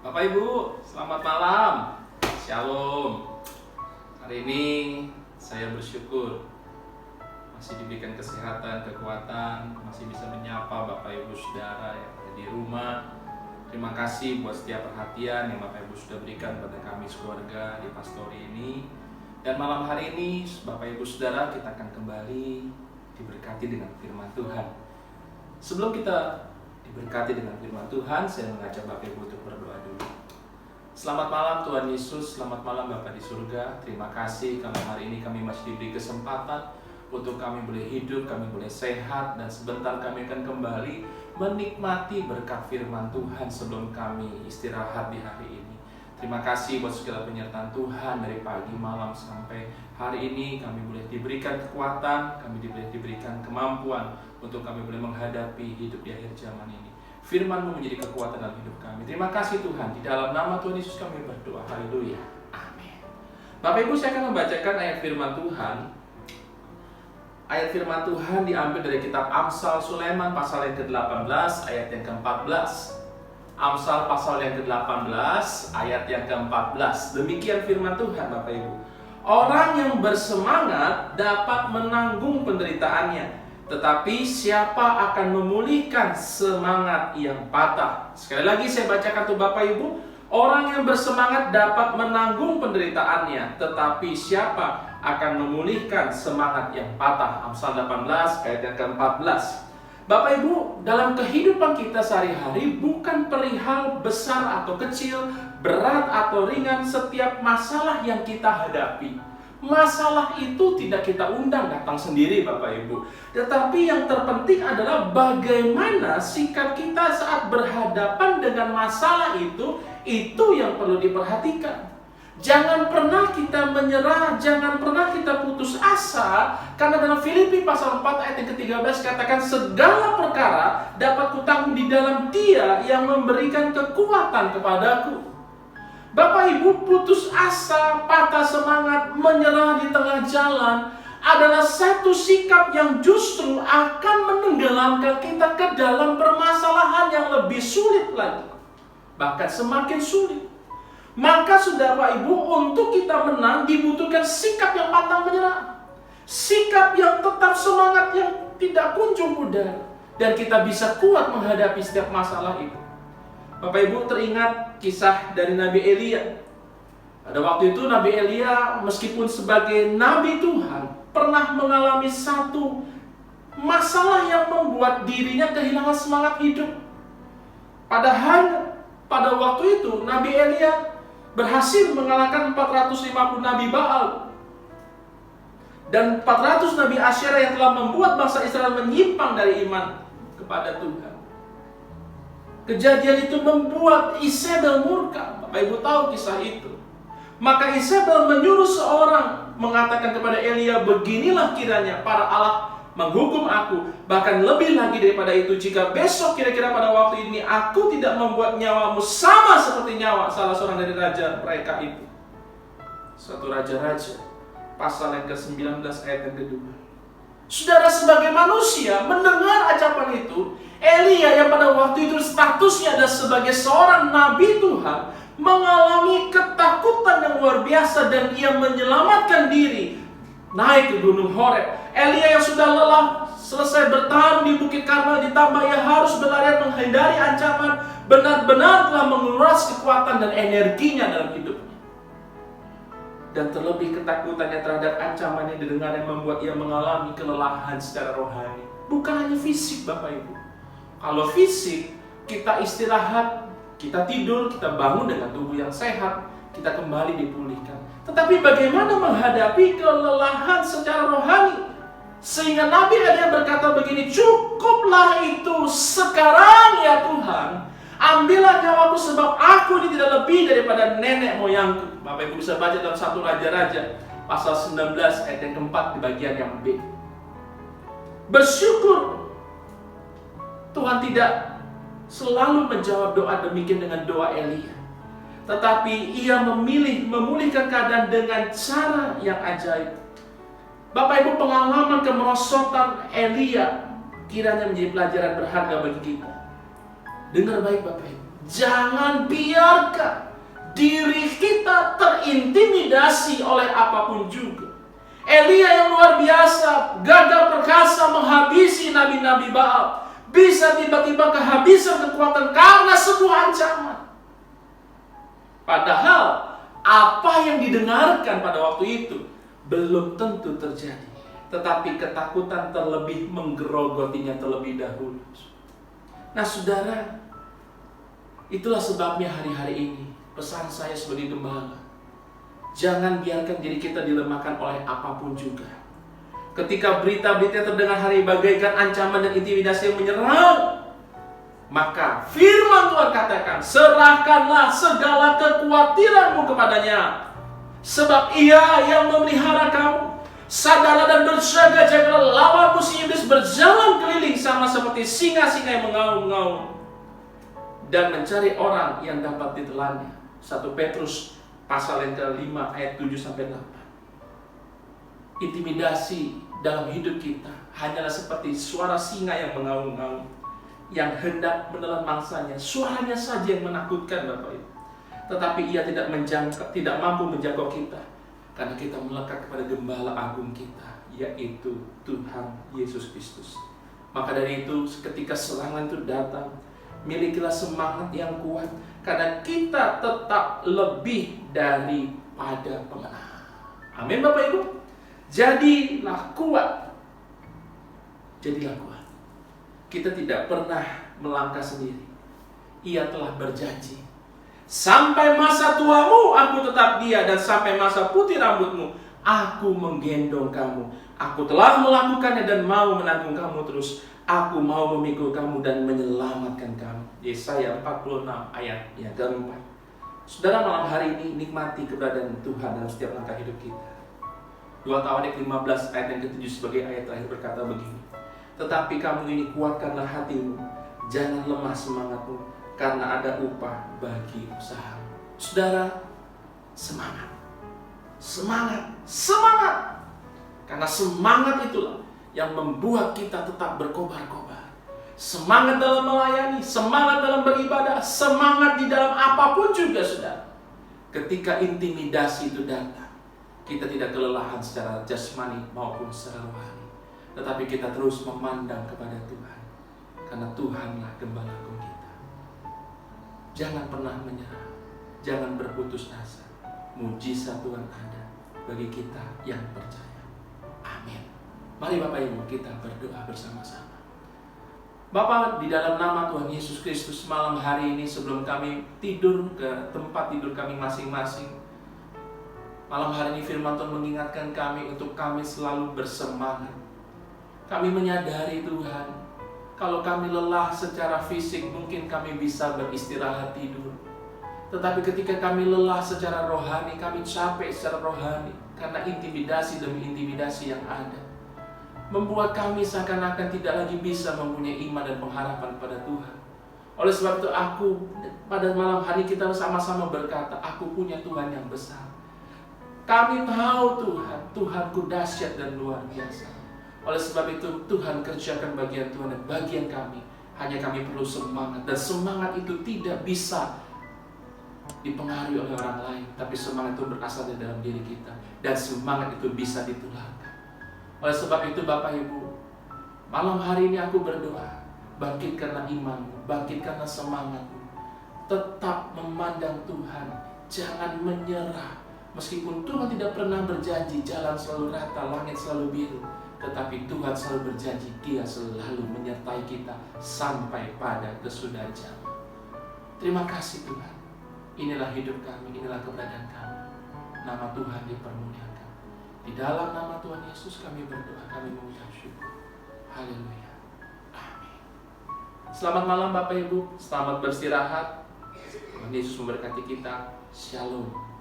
Bapak Ibu, selamat malam. Shalom. Hari ini saya bersyukur masih diberikan kesehatan, kekuatan, masih bisa menyapa Bapak Ibu Saudara yang ada di rumah. Terima kasih buat setiap perhatian yang Bapak Ibu sudah berikan pada kami keluarga di pastori ini. Dan malam hari ini Bapak Ibu Saudara, kita akan kembali diberkati dengan firman Tuhan. Sebelum kita diberkati dengan firman Tuhan, saya mengajak Bapak Ibu untuk berdoa dulu. Selamat malam Tuhan Yesus, selamat malam Bapa di surga. Terima kasih karena hari ini kami masih diberi kesempatan untuk kami boleh hidup, kami boleh sehat, dan sebentar kami akan kembali menikmati berkat firman Tuhan sebelum kami istirahat di hari ini. Terima kasih buat segala penyertaan Tuhan dari pagi, malam, sampai hari ini. Kami boleh diberikan kekuatan, kami boleh diberikan kemampuan untuk kami boleh menghadapi hidup di akhir zaman ini. Firman-Mu menjadi kekuatan dalam hidup kami. Terima kasih Tuhan. Di dalam nama Tuhan Yesus kami berdoa. Haleluya. Amin. Bapak Ibu, saya akan membacakan ayat firman Tuhan. Ayat firman Tuhan diambil dari kitab Amsal Sulaiman pasal yang ke-18 ayat yang ke-14. Amsal pasal yang ke-18 ayat yang ke-14. Demikian firman Tuhan Bapak Ibu. Orang yang bersemangat dapat menanggung penderitaannya, tetapi siapa akan memulihkan semangat yang patah? Sekali lagi saya bacakan tuh Bapak Ibu. Orang yang bersemangat dapat menanggung penderitaannya, tetapi siapa akan memulihkan semangat yang patah? Amsal 18 ayat yang ke-14. Bapak Ibu, dalam kehidupan kita sehari-hari bukan perihal besar atau kecil, berat atau ringan setiap masalah yang kita hadapi. Masalah itu tidak kita undang datang sendiri Bapak Ibu. Tetapi yang terpenting adalah bagaimana sikap kita saat berhadapan dengan masalah itu yang perlu diperhatikan. Jangan pernah kita menyerah, jangan pernah kita putus asa. Karena dalam Filipi pasal 4 ayat yang ke-13 katakan, segala perkara dapat kutanggung di dalam Dia yang memberikan kekuatan kepadaku. Bapak Ibu, putus asa, patah semangat, menyerah di tengah jalan adalah satu sikap yang justru akan menenggelamkan kita ke dalam permasalahan yang lebih sulit lagi, bahkan semakin sulit. Maka saudara Ibu, untuk kita menang dibutuhkan sikap yang pantang menyerah, sikap yang tetap semangat, yang tidak kunjung pudar, dan kita bisa kuat menghadapi setiap masalah itu. Bapak Ibu teringat kisah dari Nabi Elia. Pada waktu itu Nabi Elia meskipun sebagai Nabi Tuhan pernah mengalami satu masalah yang membuat dirinya kehilangan semangat hidup. Padahal pada waktu itu Nabi Elia berhasil mengalahkan 450 Nabi Baal dan 400 Nabi Asyera yang telah membuat bangsa Israel menyimpang dari iman kepada Tuhan. Kejadian itu membuat Isabel murka. Bapak Ibu tahu kisah itu. Maka Isabel menyuruh seorang mengatakan kepada Elia, beginilah kiranya para Allah menghukum aku. Bahkan lebih lagi daripada itu, jika besok kira-kira pada waktu ini aku tidak membuat nyawamu sama seperti nyawa salah seorang dari raja mereka itu. Suatu raja-raja pasal yang ke-19 ayat yang kedua. Saudara, sebagai manusia mendengar ajakan itu, Elia yang pada waktu itu statusnya adalah sebagai seorang nabi Tuhan mengalami ketakutan yang luar biasa dan ia menyelamatkan diri naik ke gunung Horeb. Elia yang sudah lelah selesai bertahan di Bukit Karmel, ditambah ia harus berlarian menghindari ancaman, benar-benar telah menguras kekuatan dan energinya dalam hidupnya. Dan terlebih ketakutannya terhadap ancaman yang didengar yang membuat ia mengalami kelelahan secara rohani. Bukan hanya fisik Bapak Ibu. Kalau fisik, kita istirahat, kita tidur, kita bangun dengan tubuh yang sehat, kita kembali dipulihkan. Tetapi bagaimana menghadapi kelelahan secara rohani? Sehingga Nabi Elia berkata begini, cukuplah itu sekarang ya Tuhan. Ambillah nyawaku sebab aku ini tidak lebih daripada nenek moyangku. Bapak Ibu bisa baca dalam 1 Raja-Raja pasal 19 ayat yang keempat di bagian yang B. Bersyukur Tuhan tidak selalu menjawab doa demikian dengan doa Elia. Tetapi ia memilih memulihkan keadaan dengan cara yang ajaib. Bapak Ibu, pengalaman kemerosotan Elia kiranya menjadi pelajaran berharga bagi kita. Dengar baik Bapak Ibu. Jangan biarkan diri kita terintimidasi oleh apapun juga. Elia yang luar biasa, gagah perkasa menghabisi nabi-nabi Baal, bisa tiba-tiba kehabisan kekuatan karena sebuah ancaman. Padahal apa yang didengarkan pada waktu itu belum tentu terjadi, tetapi ketakutan terlebih menggerogotinya terlebih dahulu. Nah saudara, itulah sebabnya hari-hari ini pesan saya sebagai gembala, jangan biarkan diri kita dilemahkan oleh apapun juga. Ketika berita-berita terdengar hari bagaikan ancaman dan intimidasi yang menyerang, maka firman Tuhan katakan, serahkanlah segala kekhawatiranmu kepadanya, sebab Ia yang memelihara kamu. Sadarlah dan berjaga-jagalah, lawan musuh iblis berjalan keliling sama seperti singa-singa yang mengaum-ngaum dan mencari orang yang dapat ditelannya. 1 Petrus pasal yang ke-5 ayat 7-8. Intimidasi dalam hidup kita hanyalah seperti suara singa yang mengaum-ngaum, yang hendak menelan mangsanya. Suaranya saja yang menakutkan, Bapak Ibu. Tetapi ia tidak mampu menjangkau kita, karena kita melekat kepada gembala agung kita, yaitu Tuhan Yesus Kristus. Maka dari itu, ketika serangan itu datang, milikilah semangat yang kuat, karena kita tetap lebih daripada pemenang. Amin Bapak Ibu. Jadilah kuat. Jadilah kuat. Kita tidak pernah melangkah sendiri. Ia telah berjanji, sampai masa tuamu aku tetap dia, dan sampai masa putih rambutmu aku menggendong kamu. Aku telah melakukannya dan mau menanggung kamu terus. Aku mau memikul kamu dan menyelamatkan kamu. Yesaya 46 ayat yang ke-4. Saudara, malam hari ini nikmati keberadaan Tuhan dalam setiap langkah hidup kita. 2 Tawanik 15 ayat yang ke-7 sebagai ayat terakhir berkata begini, tetapi kamu ini kuatkanlah hatimu, jangan lemah semangatmu, karena ada upah bagi usaha. Saudara, semangat. Semangat, semangat. Karena semangat itulah yang membuat kita tetap berkobar-kobar. Semangat dalam melayani, semangat dalam beribadah, semangat di dalam apapun juga, saudara. Ketika intimidasi itu datang, kita tidak kelelahan secara jasmani maupun secara rohani, tetapi kita terus memandang kepada Tuhan, karena Tuhanlah gembala agung kita. Jangan pernah menyerah, jangan berputus asa. Mujizat Tuhan ada bagi kita yang percaya. Amin. Mari Bapak Ibu kita berdoa bersama-sama. Bapa, di dalam nama Tuhan Yesus Kristus, malam hari ini sebelum kami tidur ke tempat tidur kami masing-masing, malam hari ini firman Tuhan mengingatkan kami untuk kami selalu bersemangat. Kami menyadari Tuhan, kalau kami lelah secara fisik mungkin kami bisa beristirahat tidur. Tetapi ketika kami lelah secara rohani, kami capek secara rohani karena intimidasi demi intimidasi yang ada, membuat kami seakan-akan tidak lagi bisa mempunyai iman dan pengharapan pada Tuhan. Oleh sebab itu pada malam hari kita sama-sama berkata, aku punya Tuhan yang besar. Kami tahu Tuhan, Tuhanku dahsyat dan luar biasa. Oleh sebab itu Tuhan kerjakan bagian Tuhan dan bagian kami. Hanya kami perlu semangat, dan semangat itu tidak bisa dipengaruhi oleh orang lain, tapi semangat itu berasal dari dalam diri kita, dan semangat itu bisa ditularkan. Oleh sebab itu Bapak Ibu, malam hari ini aku berdoa, bangkitkanlah imanmu, bangkitkanlah semangatmu, tetap memandang Tuhan, jangan menyerah. Meskipun Tuhan tidak pernah berjanji jalan selalu rata, langit selalu biru, tetapi Tuhan selalu berjanji Dia selalu menyertai kita sampai pada kesudahan zaman. Terima kasih Tuhan. Inilah hidup kami, inilah keberadaan kami. Nama Tuhan dipermuliakan. Di dalam nama Tuhan Yesus kami berdoa, kami mengucap syukur. Haleluya. Amin. Selamat malam Bapak Ibu, selamat beristirahat. Tuhan Yesus memberkati kita. Shalom.